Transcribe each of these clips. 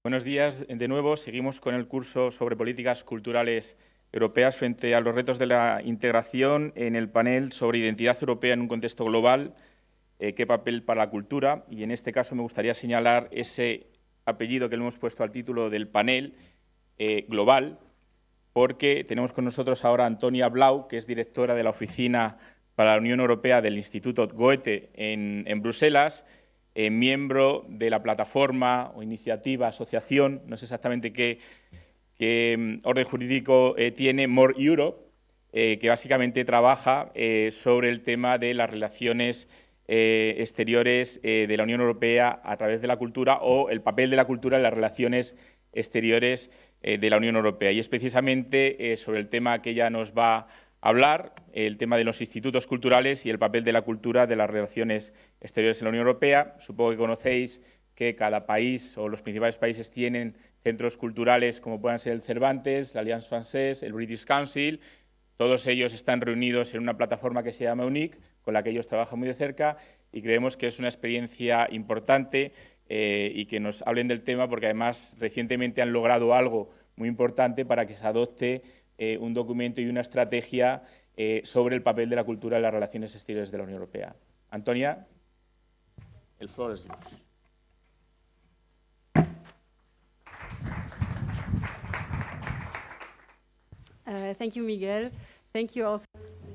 Buenos días de nuevo. Seguimos con el curso sobre políticas culturales europeas frente a los retos de la integración en el panel sobre identidad europea en un contexto global, qué papel para la cultura. Y en este caso me gustaría señalar ese apellido que le hemos puesto al título del panel, global, porque tenemos con nosotros ahora a Antonia Blau, que es directora de la Oficina para la Unión Europea del Instituto Goethe en Bruselas, miembro de la plataforma o iniciativa, asociación, no sé exactamente qué orden jurídico tiene, More Europe, que básicamente trabaja sobre el tema de las relaciones exteriores de la Unión Europea a través de la cultura o el papel de la cultura en las relaciones exteriores de la Unión Europea. Y es precisamente sobre el tema que ella nos va a hablar, el tema de los institutos culturales y el papel de la cultura de las relaciones exteriores en la Unión Europea. Supongo que conocéis que cada país o los principales países tienen centros culturales como puedan ser el Cervantes, la Alliance Française, el British Council. Todos ellos están reunidos en una plataforma que se llama UNIC, con la que ellos trabajan muy de cerca, y creemos que es una experiencia importante y que nos hablen del tema, porque además recientemente han logrado algo muy importante para que se adopte un documento y una estrategia sobre el papel de la cultura en las relaciones exteriores de la Unión Europea. Antonia, el floor es yours. Thank you, Miguel. Thank you also.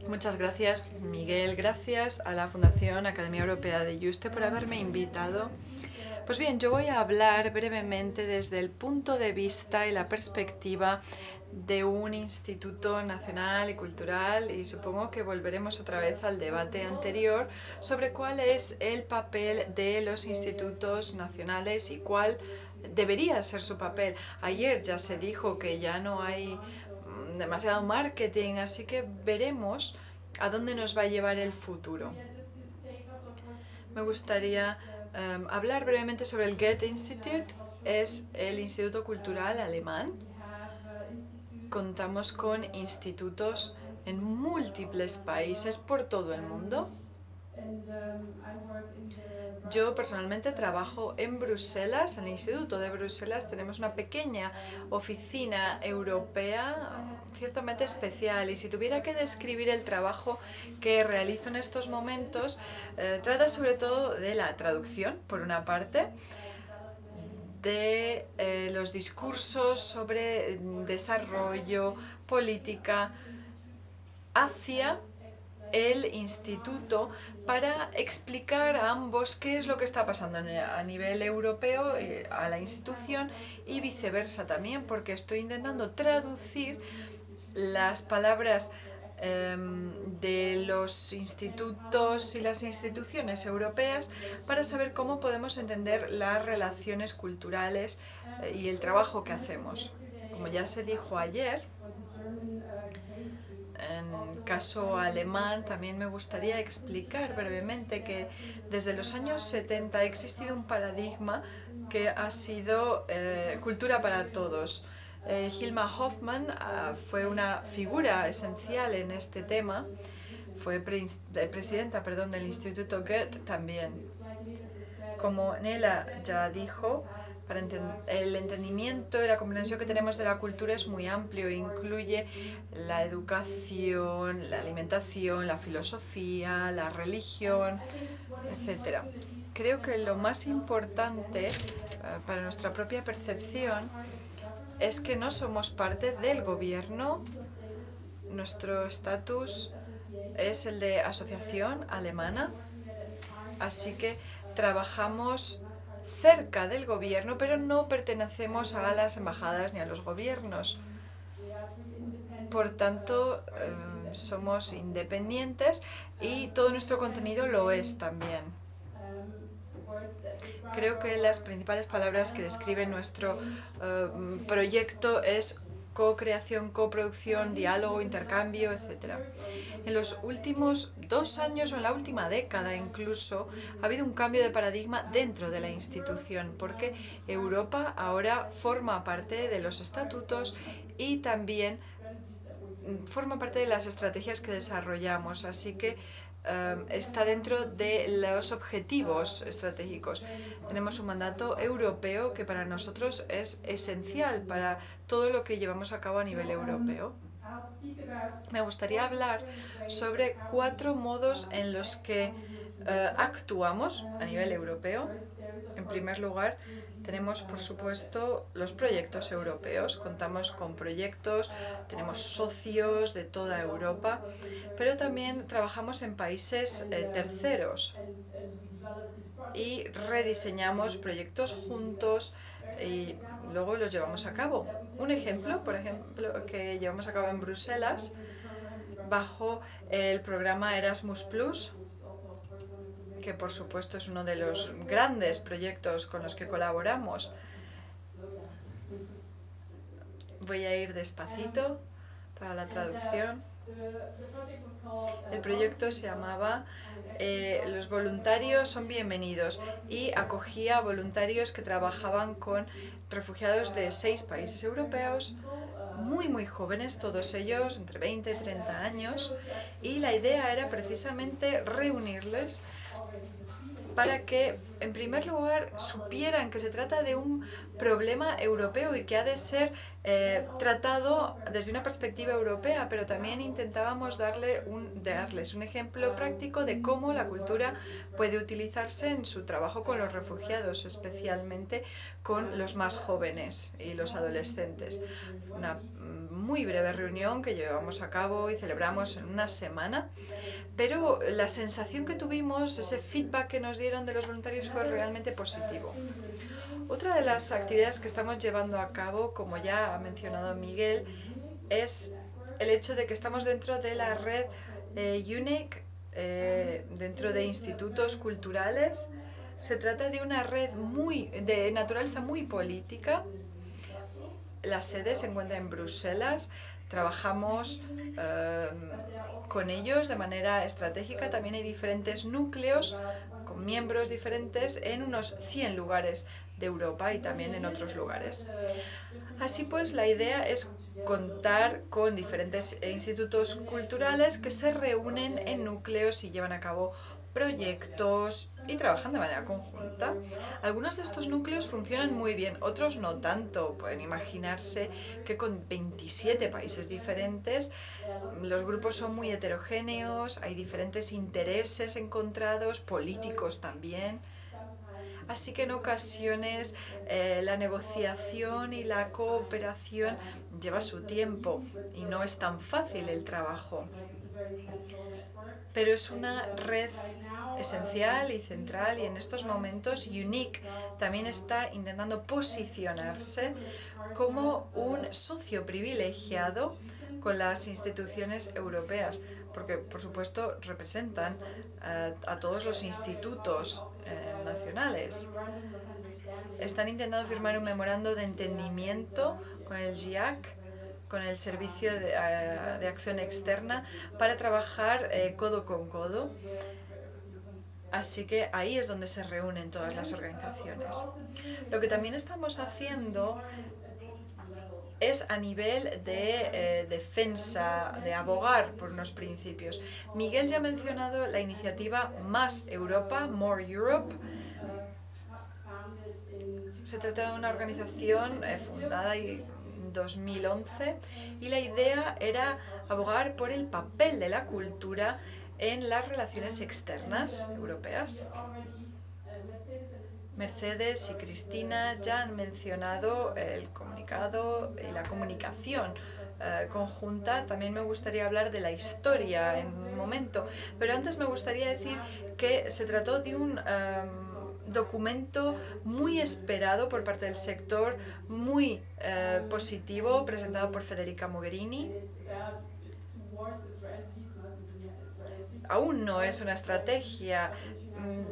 Muchas gracias, Miguel. Gracias a la Fundación Academia Europea de Juste por haberme invitado. Pues bien, yo voy a hablar brevemente desde el punto de vista y la perspectiva de un instituto nacional y cultural, y supongo que volveremos otra vez al debate anterior sobre cuál es el papel de los institutos nacionales y cuál debería ser su papel. Ayer ya se dijo que ya no hay demasiado marketing, así que veremos a dónde nos va a llevar el futuro. Me gustaría hablar brevemente sobre el Goethe Institute. Es el Instituto Cultural Alemán. Contamos con institutos en múltiples países por todo el mundo. Yo personalmente trabajo en Bruselas, en el Instituto de Bruselas. Tenemos una pequeña oficina europea ciertamente especial, y si tuviera que describir el trabajo que realizo en estos momentos, trata sobre todo de la traducción, por una parte, de los discursos sobre desarrollo, política, hacia el instituto, para explicar a ambos qué es lo que está pasando a nivel europeo a la institución y viceversa también, porque estoy intentando traducir las palabras de los institutos y las instituciones europeas para saber cómo podemos entender las relaciones culturales y el trabajo que hacemos. Como ya se dijo ayer, en caso alemán, también me gustaría explicar brevemente que desde los años 70 ha existido un paradigma que ha sido cultura para todos. Hilma Hoffmann fue una figura esencial en este tema, fue presidenta del Instituto Goethe también. Como Nela ya dijo, el entendimiento y la comprensión que tenemos de la cultura es muy amplio, incluye la educación, la alimentación, la filosofía, la religión, etc. Creo que lo más importante para nuestra propia percepción es que no somos parte del gobierno. Nuestro estatus es el de asociación alemana, así que trabajamos cerca del gobierno, pero no pertenecemos a las embajadas ni a los gobiernos. Por tanto, somos independientes y todo nuestro contenido lo es también. Creo que las principales palabras que describen nuestro proyecto es co-creación, coproducción, diálogo, intercambio, etc. En los últimos 2 años o en la última década incluso ha habido un cambio de paradigma dentro de la institución, porque Europa ahora forma parte de los estatutos y también forma parte de las estrategias que desarrollamos, así que está dentro de los objetivos estratégicos. Tenemos un mandato europeo que para nosotros es esencial para todo lo que llevamos a cabo a nivel europeo. Me gustaría hablar sobre 4 modos en los que actuamos a nivel europeo. En primer lugar, tenemos, por supuesto, los proyectos europeos. Contamos con proyectos, tenemos socios de toda Europa, pero también trabajamos en países terceros y rediseñamos proyectos juntos y luego los llevamos a cabo. Un ejemplo, por ejemplo, que llevamos a cabo en Bruselas bajo el programa Erasmus+, que por supuesto es uno de los grandes proyectos con los que colaboramos. Voy a ir despacito para la traducción. El proyecto se llamaba Los voluntarios son bienvenidos y acogía voluntarios que trabajaban con refugiados de 6 países europeos, muy jóvenes, todos ellos entre 20 y 30 años, y la idea era precisamente reunirles para que, en primer lugar, supieran que se trata de un problema europeo y que ha de ser tratado desde una perspectiva europea, pero también intentábamos darles un ejemplo práctico de cómo la cultura puede utilizarse en su trabajo con los refugiados, especialmente con los más jóvenes y los adolescentes. Fue una muy breve reunión que llevamos a cabo y celebramos en una semana, pero la sensación que tuvimos, ese feedback que nos dieron de los voluntarios fue realmente positivo. Otra de las actividades que estamos llevando a cabo, como ya ha mencionado Miguel, es el hecho de que estamos dentro de la red UNIC, dentro de institutos culturales. Se trata de una red de naturaleza muy política. La sede se encuentra en Bruselas. Trabajamos con ellos de manera estratégica. También hay diferentes núcleos con miembros diferentes en unos 100 lugares de Europa y también en otros lugares. Así pues, la idea es contar con diferentes institutos culturales que se reúnen en núcleos y llevan a cabo proyectos y trabajan de manera conjunta. Algunos de estos núcleos funcionan muy bien, otros no tanto. Pueden imaginarse que con 27 países diferentes los grupos son muy heterogéneos, hay diferentes intereses encontrados, políticos también. Así que en ocasiones la negociación y la cooperación lleva su tiempo y no es tan fácil el trabajo. Pero es una red esencial y central, y en estos momentos UNIC también está intentando posicionarse como un socio privilegiado con las instituciones europeas, porque por supuesto representan a todos los institutos nacionales. Están intentando firmar un memorando de entendimiento con el GIAC, con el Servicio de Acción Externa, para trabajar codo con codo. Así que ahí es donde se reúnen todas las organizaciones. Lo que también estamos haciendo es a nivel de defensa, de abogar por unos principios. Miguel ya ha mencionado la iniciativa Más Europa, More Europe. Se trata de una organización fundada en 2011 y la idea era abogar por el papel de la cultura en las relaciones externas europeas. Mercedes y Cristina ya han mencionado el comunicado y la comunicación conjunta. También me gustaría hablar de la historia en un momento, pero antes me gustaría decir que se trató de un documento muy esperado por parte del sector, muy positivo, presentado por Federica Mogherini. Aún no es una estrategia,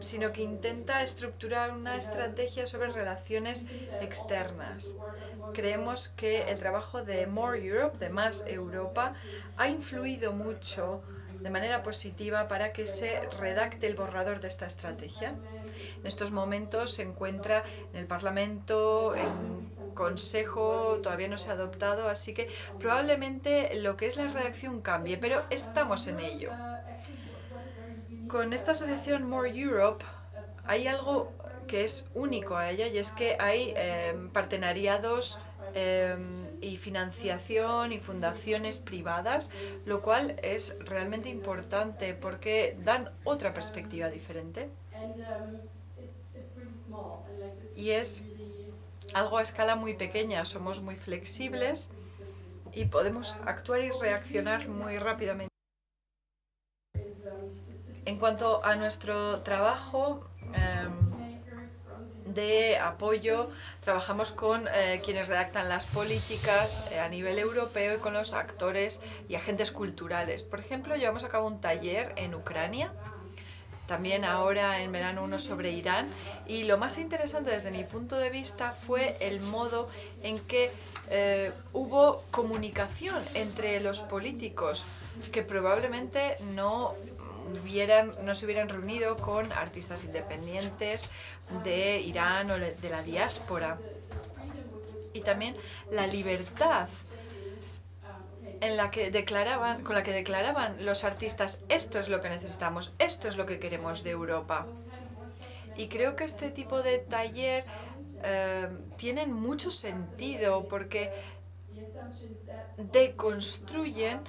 sino que intenta estructurar una estrategia sobre relaciones externas. Creemos que el trabajo de More Europe, de Más Europa, ha influido mucho de manera positiva para que se redacte el borrador de esta estrategia. En estos momentos se encuentra en el Parlamento, en consejo todavía no se ha adoptado, así que probablemente lo que es la redacción cambie, pero estamos en ello. Con esta asociación More Europe hay algo que es único a ella, y es que hay partenariados y financiación y fundaciones privadas, lo cual es realmente importante porque dan otra perspectiva diferente. Y es algo a escala muy pequeña, somos muy flexibles y podemos actuar y reaccionar muy rápidamente. En cuanto a nuestro trabajo de apoyo, trabajamos con quienes redactan las políticas a nivel europeo y con los actores y agentes culturales. Por ejemplo, llevamos a cabo un taller en Ucrania, también ahora en verano uno sobre Irán, y lo más interesante desde mi punto de vista fue el modo en que hubo comunicación entre los políticos que probablemente no se hubieran reunido con artistas independientes de Irán o de la diáspora. Y también la libertad con la que declaraban los artistas: esto es lo que necesitamos, esto es lo que queremos de Europa. Y creo que este tipo de taller tienen mucho sentido porque deconstruyen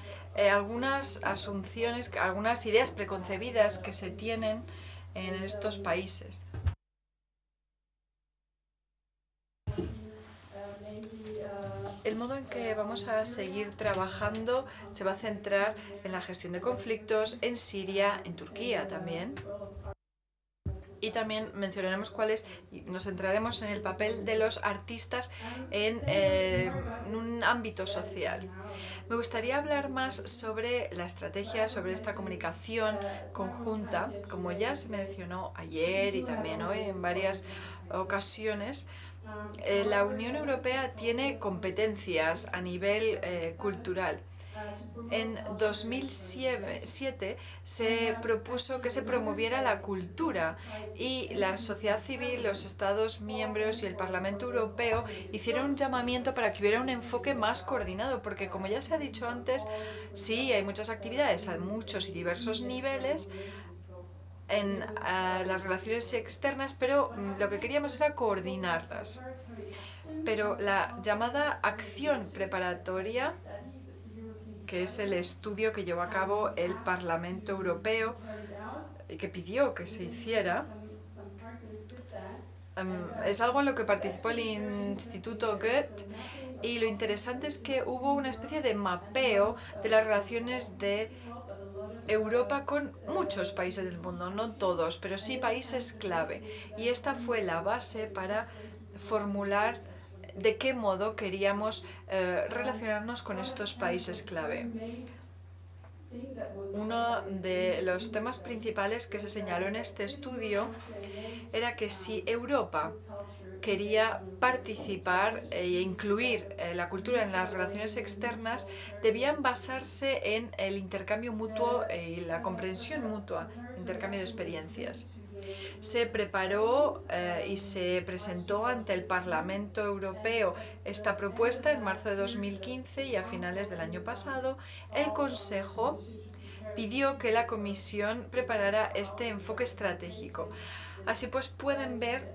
algunas asunciones, algunas ideas preconcebidas que se tienen en estos países. El modo en que vamos a seguir trabajando se va a centrar en la gestión de conflictos en Siria, en Turquía también. Y también mencionaremos nos centraremos en el papel de los artistas en un ámbito social. Me gustaría hablar más sobre la estrategia, sobre esta comunicación conjunta, como ya se mencionó ayer y también hoy en varias ocasiones. La Unión Europea tiene competencias a nivel cultural. En 2007 se propuso que se promoviera la cultura y la sociedad civil, los Estados miembros y el Parlamento Europeo hicieron un llamamiento para que hubiera un enfoque más coordinado, porque como ya se ha dicho antes, sí, hay muchas actividades a muchos y diversos niveles en las relaciones externas, pero lo que queríamos era coordinarlas. Pero la llamada acción preparatoria, que es el estudio que llevó a cabo el Parlamento Europeo y que pidió que se hiciera, es algo en lo que participó el Instituto Goethe, y lo interesante es que hubo una especie de mapeo de las relaciones de Europa con muchos países del mundo, no todos, pero sí países clave. Y esta fue la base para formular de qué modo queríamos relacionarnos con estos países clave. Uno de los temas principales que se señaló en este estudio era que si Europa quería participar e incluir la cultura en las relaciones externas, debían basarse en el intercambio mutuo y la comprensión mutua, intercambio de experiencias. Se preparó y se presentó ante el Parlamento Europeo esta propuesta en marzo de 2015, y a finales del año pasado el Consejo pidió que la Comisión preparara este enfoque estratégico. Así pues, pueden ver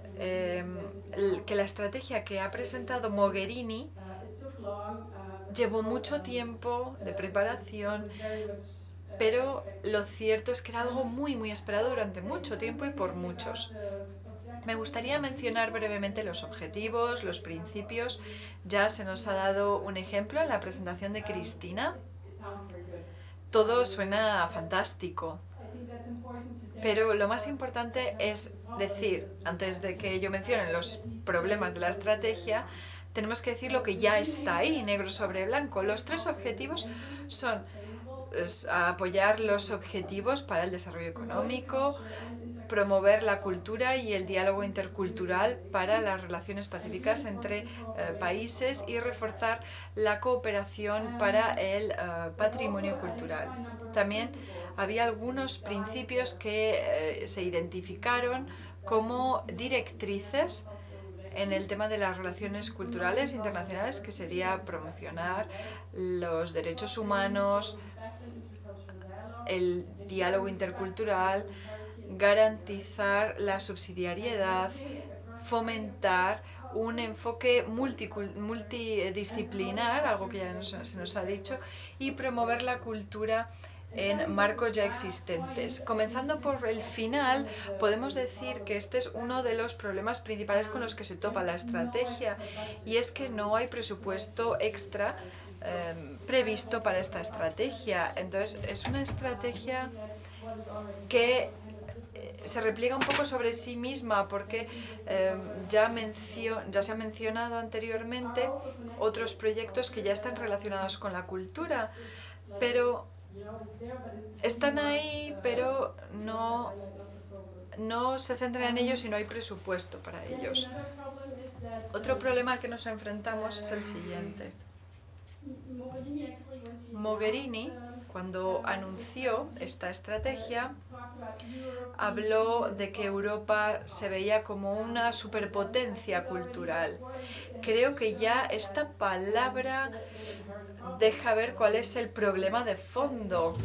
que la estrategia que ha presentado Mogherini llevó mucho tiempo de preparación, pero lo cierto es que era algo muy esperado durante mucho tiempo y por muchos. Me gustaría mencionar brevemente los objetivos, los principios. Ya se nos ha dado un ejemplo en la presentación de Cristina. Todo suena fantástico, pero lo más importante es decir, antes de que yo mencione los problemas de la estrategia, tenemos que decir lo que ya está ahí, negro sobre blanco. Los 3 objetivos son apoyar los objetivos para el desarrollo económico, promover la cultura y el diálogo intercultural para las relaciones pacíficas entre países, y reforzar la cooperación para el patrimonio cultural. También había algunos principios que se identificaron como directrices en el tema de las relaciones culturales internacionales, que sería promocionar los derechos humanos, el diálogo intercultural, garantizar la subsidiariedad, fomentar un enfoque multidisciplinar, algo que ya se nos ha dicho, y promover la cultura en marcos ya existentes. Comenzando por el final, podemos decir que este es uno de los problemas principales con los que se topa la estrategia, y es que no hay presupuesto extra previsto para esta estrategia. Entonces, es una estrategia que se repliega un poco sobre sí misma, porque ya se ha mencionado anteriormente otros proyectos que ya están relacionados con la cultura, pero están ahí, pero no se centran en ellos y no hay presupuesto para ellos. Otro problema al que nos enfrentamos es el siguiente. Mogherini, cuando anunció esta estrategia, habló de que Europa se veía como una superpotencia cultural. Creo que ya esta palabra deja ver cuál es el problema de fondo,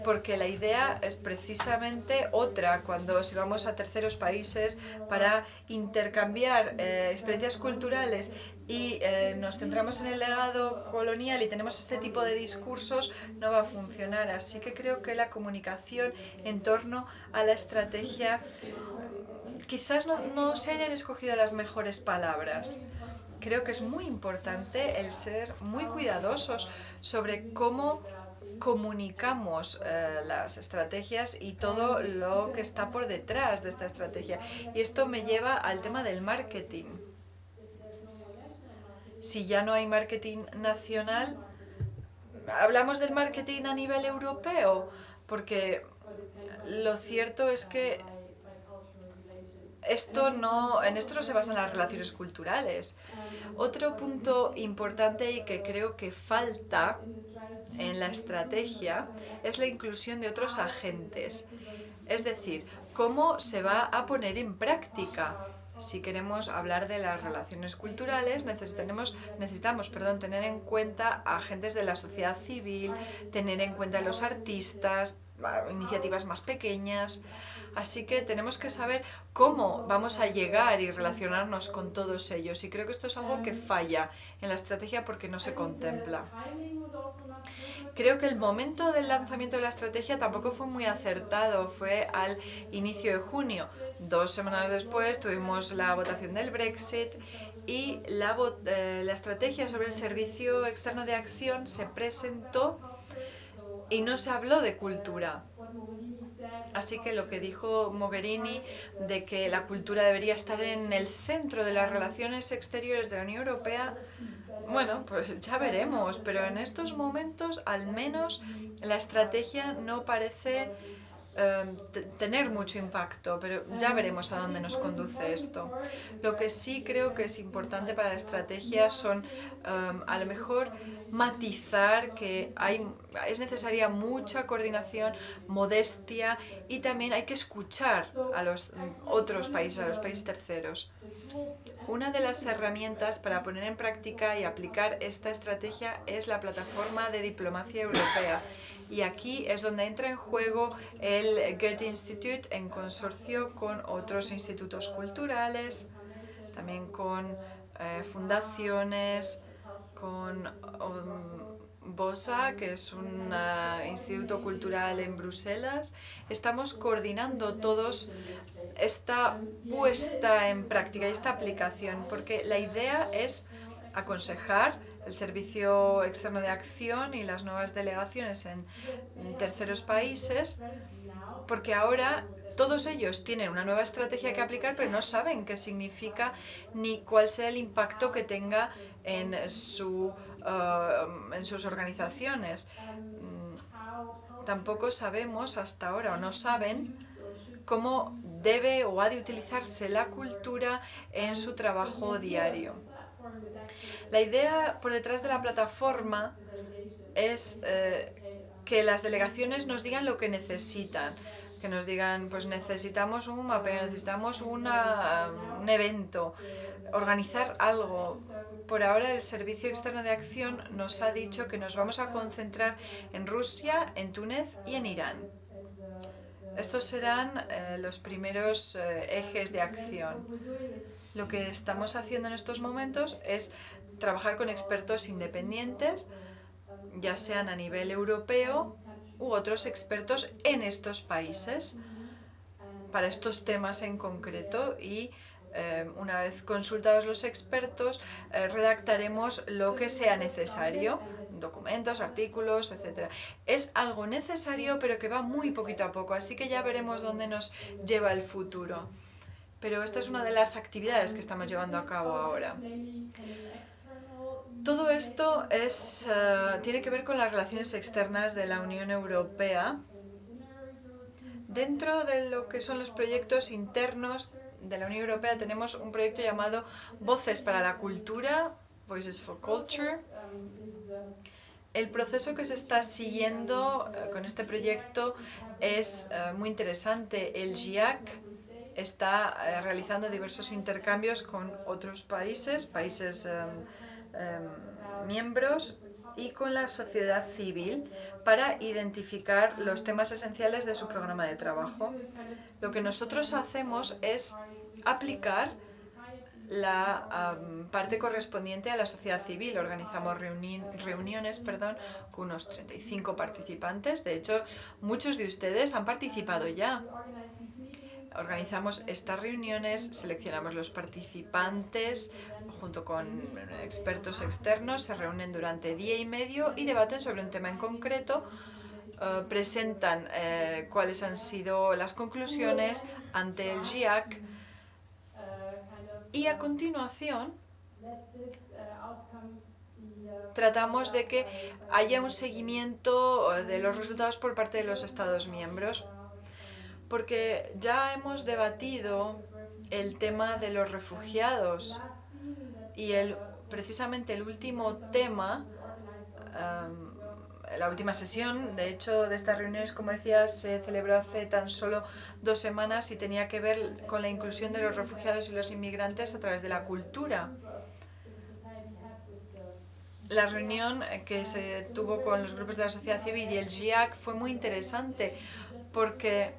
porque la idea es precisamente otra cuando si vamos a terceros países para intercambiar experiencias culturales y nos centramos en el legado colonial y tenemos este tipo de discursos, no va a funcionar. Así que creo que la comunicación en torno a la estrategia quizás no se hayan escogido las mejores palabras. Creo que es muy importante el ser muy cuidadosos sobre cómo comunicamos las estrategias y todo lo que está por detrás de esta estrategia. Y esto me lleva al tema del marketing. Si ya no hay marketing nacional, ¿hablamos del marketing a nivel europeo? Porque lo cierto es que en esto no se basan las relaciones culturales. Otro punto importante y que creo que falta en la estrategia es la inclusión de otros agentes. Es decir, cómo se va a poner en práctica. Si queremos hablar de las relaciones culturales, necesitamos tener en cuenta a agentes de la sociedad civil, tener en cuenta a los artistas, iniciativas más pequeñas. Así que tenemos que saber cómo vamos a llegar y relacionarnos con todos ellos. Y creo que esto es algo que falla en la estrategia porque no se contempla. Creo que el momento del lanzamiento de la estrategia tampoco fue muy acertado, fue al inicio de junio. 2 semanas después tuvimos la votación del Brexit y la estrategia sobre el Servicio Externo de Acción se presentó y no se habló de cultura. Así que lo que dijo Mogherini de que la cultura debería estar en el centro de las relaciones exteriores de la Unión Europea, bueno, pues ya veremos, pero en estos momentos al menos la estrategia no parece tener mucho impacto, pero ya veremos a dónde nos conduce esto. Lo que sí creo que es importante para la estrategia son a lo mejor matizar que es necesaria mucha coordinación, modestia y también hay que escuchar a los otros países, a los países terceros. Una de las herramientas para poner en práctica y aplicar esta estrategia es la plataforma de diplomacia europea. Y aquí es donde entra en juego el Goethe Institut en consorcio con otros institutos culturales, también con fundaciones, con BOSA, que es un instituto cultural en Bruselas. Estamos coordinando todos esta puesta en práctica y esta aplicación, porque la idea es aconsejar el Servicio Externo de Acción y las nuevas delegaciones en terceros países, porque ahora todos ellos tienen una nueva estrategia que aplicar, pero no saben qué significa ni cuál será el impacto que tenga en sus organizaciones. Tampoco sabemos hasta ahora, o no saben, cómo debe o ha de utilizarse la cultura en su trabajo diario. La idea por detrás de la plataforma es que las delegaciones nos digan lo que necesitan. que nos digan, pues necesitamos un mapeo, necesitamos un evento, organizar algo. Por ahora el Servicio Externo de Acción nos ha dicho que nos vamos a concentrar en Rusia, en Túnez y en Irán. Estos serán los primeros ejes de acción. Lo que estamos haciendo en estos momentos es trabajar con expertos independientes, ya sean a nivel europeo u otros expertos en estos países, para estos temas en concreto, y una vez consultados los expertos, redactaremos lo que sea necesario, documentos, artículos, etc. Es algo necesario, pero que va muy poquito a poco, así que ya veremos dónde nos lleva el futuro. Pero esta es una de las actividades que estamos llevando a cabo ahora. Todo esto tiene que ver con las relaciones externas de la Unión Europea. Dentro de lo que son los proyectos internos de la Unión Europea tenemos un proyecto llamado Voces para la Cultura, Voices for Culture. El proceso que se está siguiendo con este proyecto es muy interesante. El GIAC está realizando diversos intercambios con otros países miembros y con la sociedad civil para identificar los temas esenciales de su programa de trabajo. Lo que nosotros hacemos es aplicar la parte correspondiente a la sociedad civil. Organizamos reuniones con unos 35 participantes. De hecho, muchos de ustedes han participado ya. Organizamos estas reuniones, seleccionamos los participantes junto con expertos externos, se reúnen durante día y medio y debaten sobre un tema en concreto, presentan cuáles han sido las conclusiones ante el GIAC y a continuación tratamos de que haya un seguimiento de los resultados por parte de los Estados miembros, porque ya hemos debatido el tema de los refugiados y precisamente el último tema, la última sesión, de hecho, de estas reuniones, como decía, se celebró hace tan solo 2 semanas y tenía que ver con la inclusión de los refugiados y los inmigrantes a través de la cultura. La reunión que se tuvo con los grupos de la sociedad civil y el GIAC fue muy interesante porque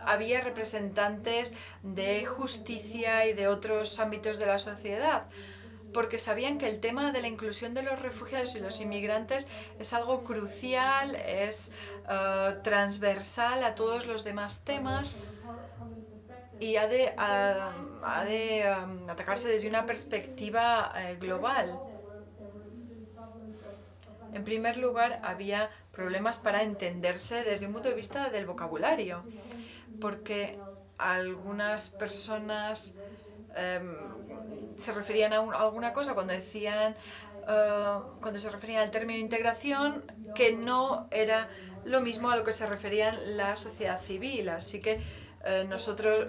había representantes de justicia y de otros ámbitos de la sociedad, porque sabían que el tema de la inclusión de los refugiados y los inmigrantes es algo crucial, es transversal a todos los demás temas y ha de atacarse desde una perspectiva global. En primer lugar, había problemas para entenderse desde un punto de vista del vocabulario, porque algunas personas se referían a alguna cosa cuando se referían al término integración, que no era lo mismo a lo que se referían la sociedad civil. Así que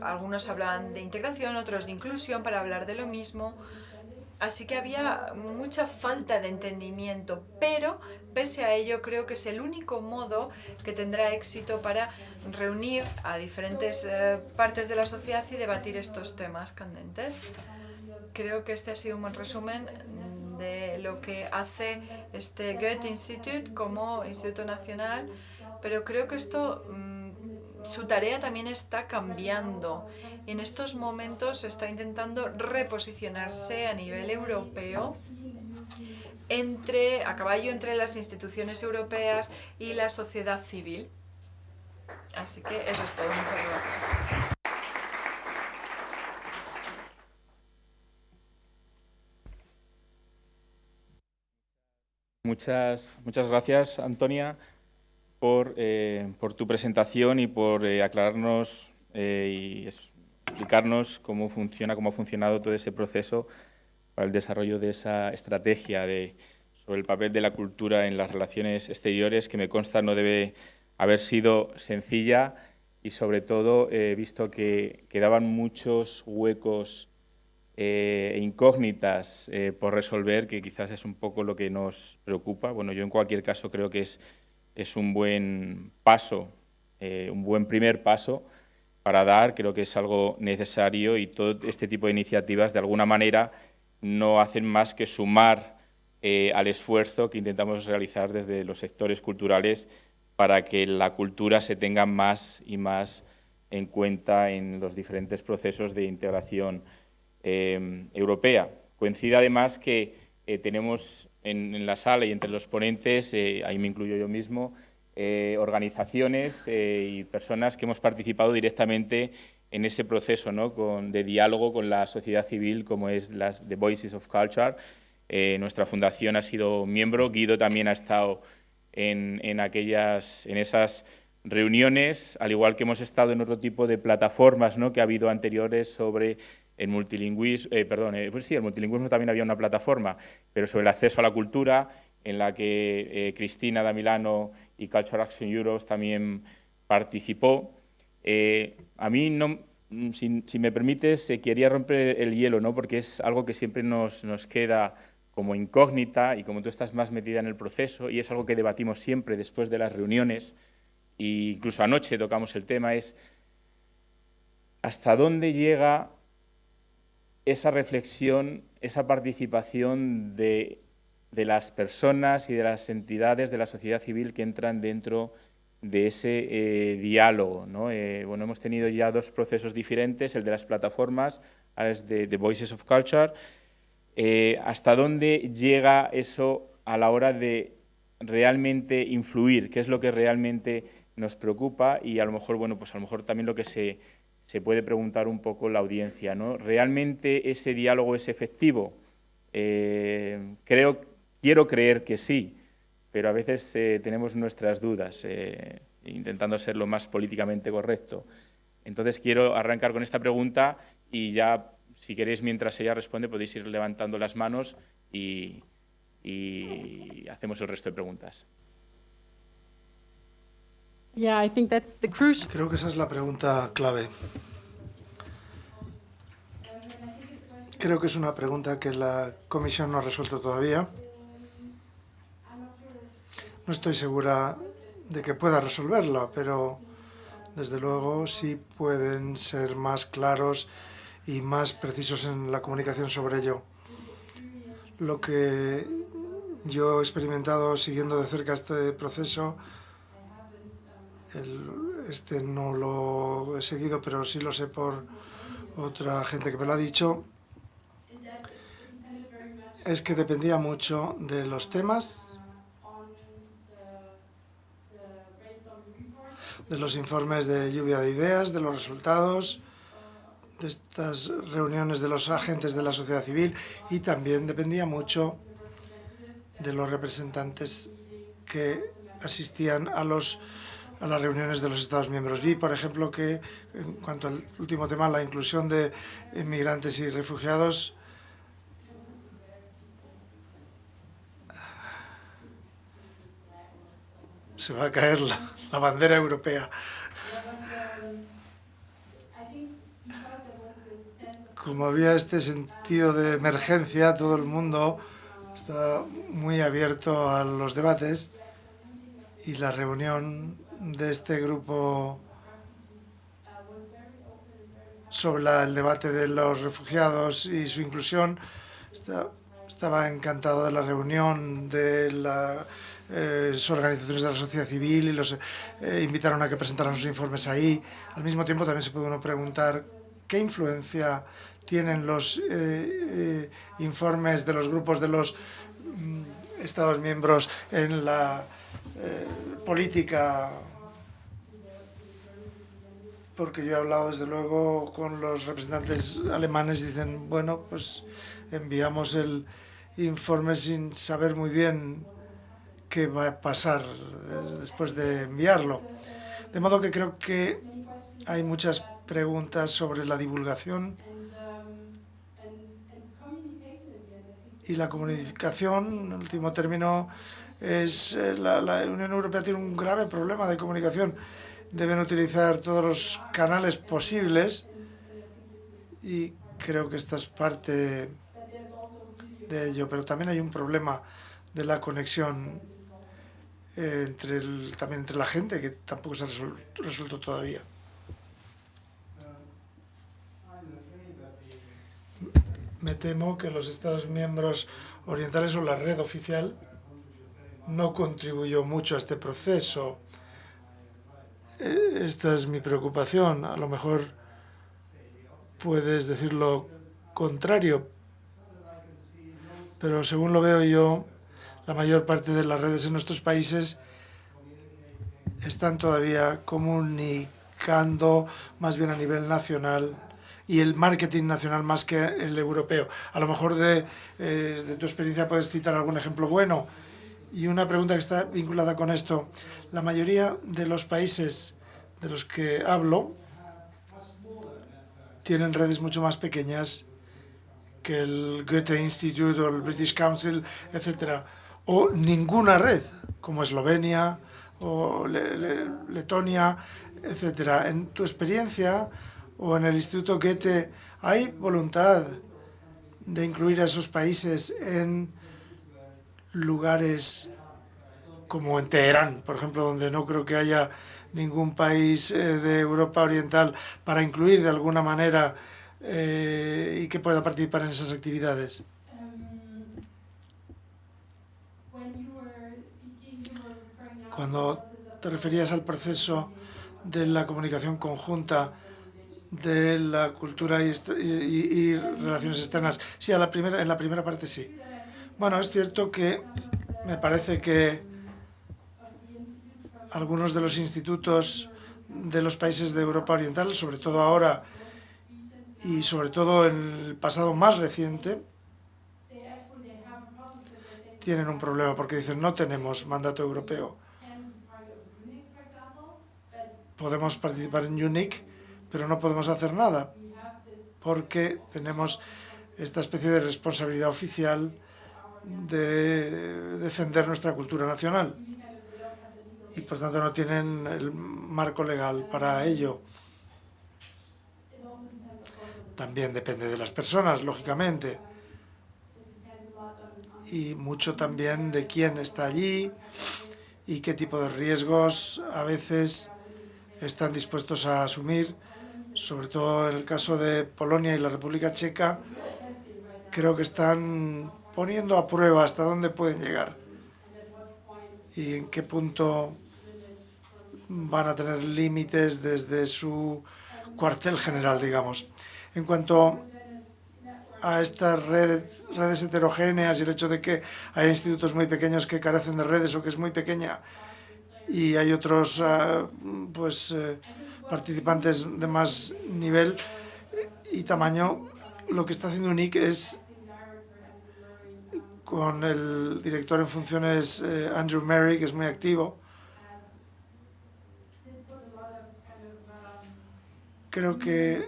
algunos hablaban de integración, otros de inclusión para hablar de lo mismo. Así que había mucha falta de entendimiento, pero pese a ello creo que es el único modo que tendrá éxito para reunir a diferentes partes de la sociedad y debatir estos temas candentes. Creo que este ha sido un buen resumen de lo que hace este Goethe Institute como Instituto Nacional, pero creo que su tarea también está cambiando y en estos momentos está intentando reposicionarse a nivel europeo a caballo entre las instituciones europeas y la sociedad civil. Así que eso es todo. Muchas gracias. Muchas gracias, Antonia, por tu presentación y por aclararnos y explicarnos cómo ha funcionado todo ese proceso para el desarrollo de esa estrategia sobre el papel de la cultura en las relaciones exteriores, que me consta no debe haber sido sencilla y, sobre todo, he visto que quedaban muchos huecos e incógnitas por resolver, que quizás es un poco lo que nos preocupa. Bueno, yo en cualquier caso creo que es un buen paso un buen primer paso para dar. Creo que es algo necesario y todo este tipo de iniciativas, de alguna manera, no hacen más que sumar al esfuerzo que intentamos realizar desde los sectores culturales para que la cultura se tenga más y más en cuenta en los diferentes procesos de integración europea. Coincide además que tenemos en la sala y entre los ponentes, ahí me incluyo yo mismo, organizaciones y personas que hemos participado directamente en ese proceso, ¿no?, de diálogo con la sociedad civil, como es The Voices of Culture. Nuestra fundación ha sido miembro, Guido también ha estado en esas reuniones, al igual que hemos estado en otro tipo de plataformas, ¿no?, que ha habido anteriores sobre el multilingüismo, pues sí, el multilingüismo también había una plataforma, pero sobre el acceso a la cultura, en la que Cristina da Milano y Cultural Action Europe también participó. A mí, si me permites, quería romper el hielo, ¿no?, porque es algo que siempre nos queda como incógnita y como tú estás más metida en el proceso y es algo que debatimos siempre después de las reuniones e incluso anoche tocamos el tema, es hasta dónde llega esa reflexión, esa participación de las personas y de las entidades de la sociedad civil que entran dentro de ese diálogo, ¿no? Bueno, hemos tenido ya dos procesos diferentes, el de las plataformas, ahora es de The Voices of Culture. ¿Hasta dónde llega eso a la hora de realmente influir? ¿Qué es lo que realmente nos preocupa? Y a lo mejor, bueno, pues a lo mejor también lo que se puede preguntar un poco la audiencia, ¿no? ¿Realmente ese diálogo es efectivo? Quiero creer que sí, pero a veces tenemos nuestras dudas, intentando ser lo más políticamente correcto. Entonces quiero arrancar con esta pregunta y ya, si queréis, mientras ella responde, podéis ir levantando las manos y hacemos el resto de preguntas. Yeah, I think that's the crucial. Creo que esa es la pregunta clave. Creo que es una pregunta que la Comisión no ha resuelto todavía. No estoy segura de que pueda resolverla, pero desde luego sí pueden ser más claros y más precisos en la comunicación sobre ello. Lo que yo he experimentado siguiendo de cerca este proceso, este no lo he seguido, pero sí lo sé por otra gente que me lo ha dicho, es que dependía mucho de los temas, de los informes de lluvia de ideas, de los resultados, de estas reuniones de los agentes de la sociedad civil, y también dependía mucho de los representantes que asistían a las reuniones de los Estados miembros. Vi, por ejemplo, que en cuanto al último tema, la inclusión de inmigrantes y refugiados, se va a caer la bandera europea. Como había este sentido de emergencia, todo el mundo está muy abierto a los debates, y la reunión de este grupo sobre el debate de los refugiados y su inclusión, estaba encantado de la reunión de las organizaciones de la sociedad civil, y los invitaron a que presentaran sus informes ahí. Al mismo tiempo también se puede uno preguntar qué influencia tienen los informes de los grupos de los Estados miembros en la política, porque yo he hablado desde luego con los representantes alemanes y dicen, bueno, pues enviamos el informe sin saber muy bien qué va a pasar después de enviarlo. De modo que creo que hay muchas preguntas sobre la divulgación y la comunicación. En último término, la Unión Europea tiene un grave problema de comunicación. Deben utilizar todos los canales posibles, y creo que esta es parte de ello. Pero también hay un problema de la conexión también entre la gente, que tampoco se ha resuelto todavía. Me temo que los Estados miembros orientales o la red oficial no contribuyó mucho a este proceso. Esta es mi preocupación. A lo mejor puedes decir lo contrario, pero según lo veo yo, la mayor parte de las redes en nuestros países están todavía comunicando más bien a nivel nacional y el marketing nacional más que el europeo. A lo mejor de tu experiencia puedes citar algún ejemplo bueno. Y una pregunta que está vinculada con esto. La mayoría de los países de los que hablo tienen redes mucho más pequeñas que el Goethe Institute o el British Council, etc. O ninguna red, como Eslovenia o Letonia, etc. En tu experiencia o en el Instituto Goethe, ¿hay voluntad de incluir a esos países en lugares como en Teherán, por ejemplo, donde no creo que haya ningún país de Europa Oriental para incluir de alguna manera y que pueda participar en esas actividades? Cuando te referías al proceso de la comunicación conjunta de la cultura y relaciones externas, sí, en la primera parte sí. Bueno, es cierto que me parece que algunos de los institutos de los países de Europa Oriental, sobre todo ahora y sobre todo en el pasado más reciente, tienen un problema porque dicen no tenemos mandato europeo. Podemos participar en UNIC, pero no podemos hacer nada porque tenemos esta especie de responsabilidad oficial de defender nuestra cultura nacional y por tanto no tienen el marco legal para ello. También depende de las personas, lógicamente, y mucho también de quién está allí y qué tipo de riesgos a veces están dispuestos a asumir, sobre todo en el caso de Polonia y la República Checa. Creo que están poniendo a prueba hasta dónde pueden llegar y en qué punto van a tener límites desde su cuartel general, digamos. En cuanto a estas redes heterogéneas y el hecho de que hay institutos muy pequeños que carecen de redes o que es muy pequeña y hay otros participantes de más nivel y tamaño, lo que está haciendo UNIC es, con el director en funciones Andrew Murray, que es muy activo, creo que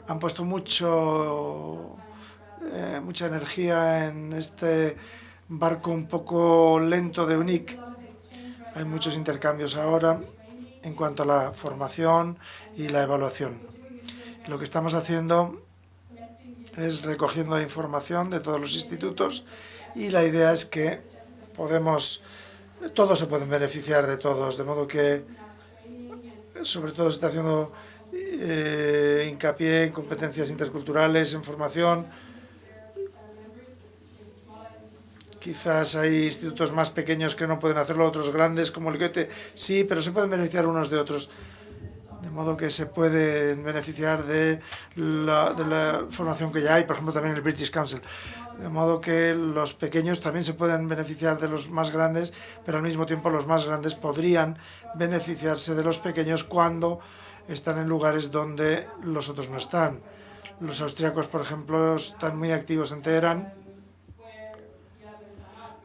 han puesto mucha energía en este barco un poco lento de UNIC. Hay muchos intercambios ahora en cuanto a la formación y la evaluación. Lo que estamos haciendo es recogiendo información de todos los institutos y la idea es que todos se pueden beneficiar de todos, de modo que sobre todo se está haciendo hincapié en competencias interculturales, en formación. Quizás hay institutos más pequeños que no pueden hacerlo, otros grandes como el Goethe, sí, pero se pueden beneficiar unos de otros. De modo que se pueden beneficiar de la formación que ya hay, por ejemplo, también el British Council. De modo que los pequeños también se pueden beneficiar de los más grandes, pero al mismo tiempo los más grandes podrían beneficiarse de los pequeños cuando están en lugares donde los otros no están. Los austríacos, por ejemplo, están muy activos en Teherán,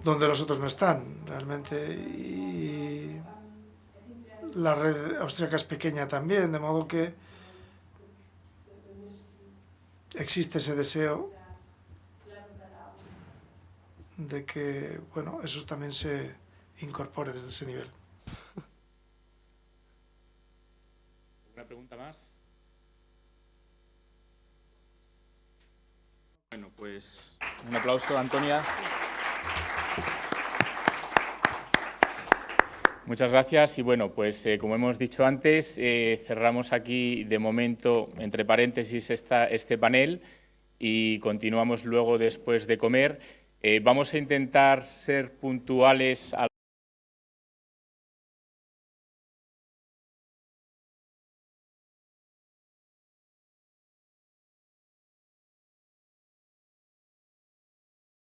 donde los otros no están realmente. Y la red austríaca es pequeña también, de modo que existe ese deseo de que, bueno, eso también se incorpore desde ese nivel. ¿Alguna pregunta más? Bueno, pues un aplauso a Antonia. Muchas gracias y bueno, pues como hemos dicho antes, cerramos aquí de momento, entre paréntesis, este panel y continuamos luego después de comer. Vamos a intentar ser puntuales a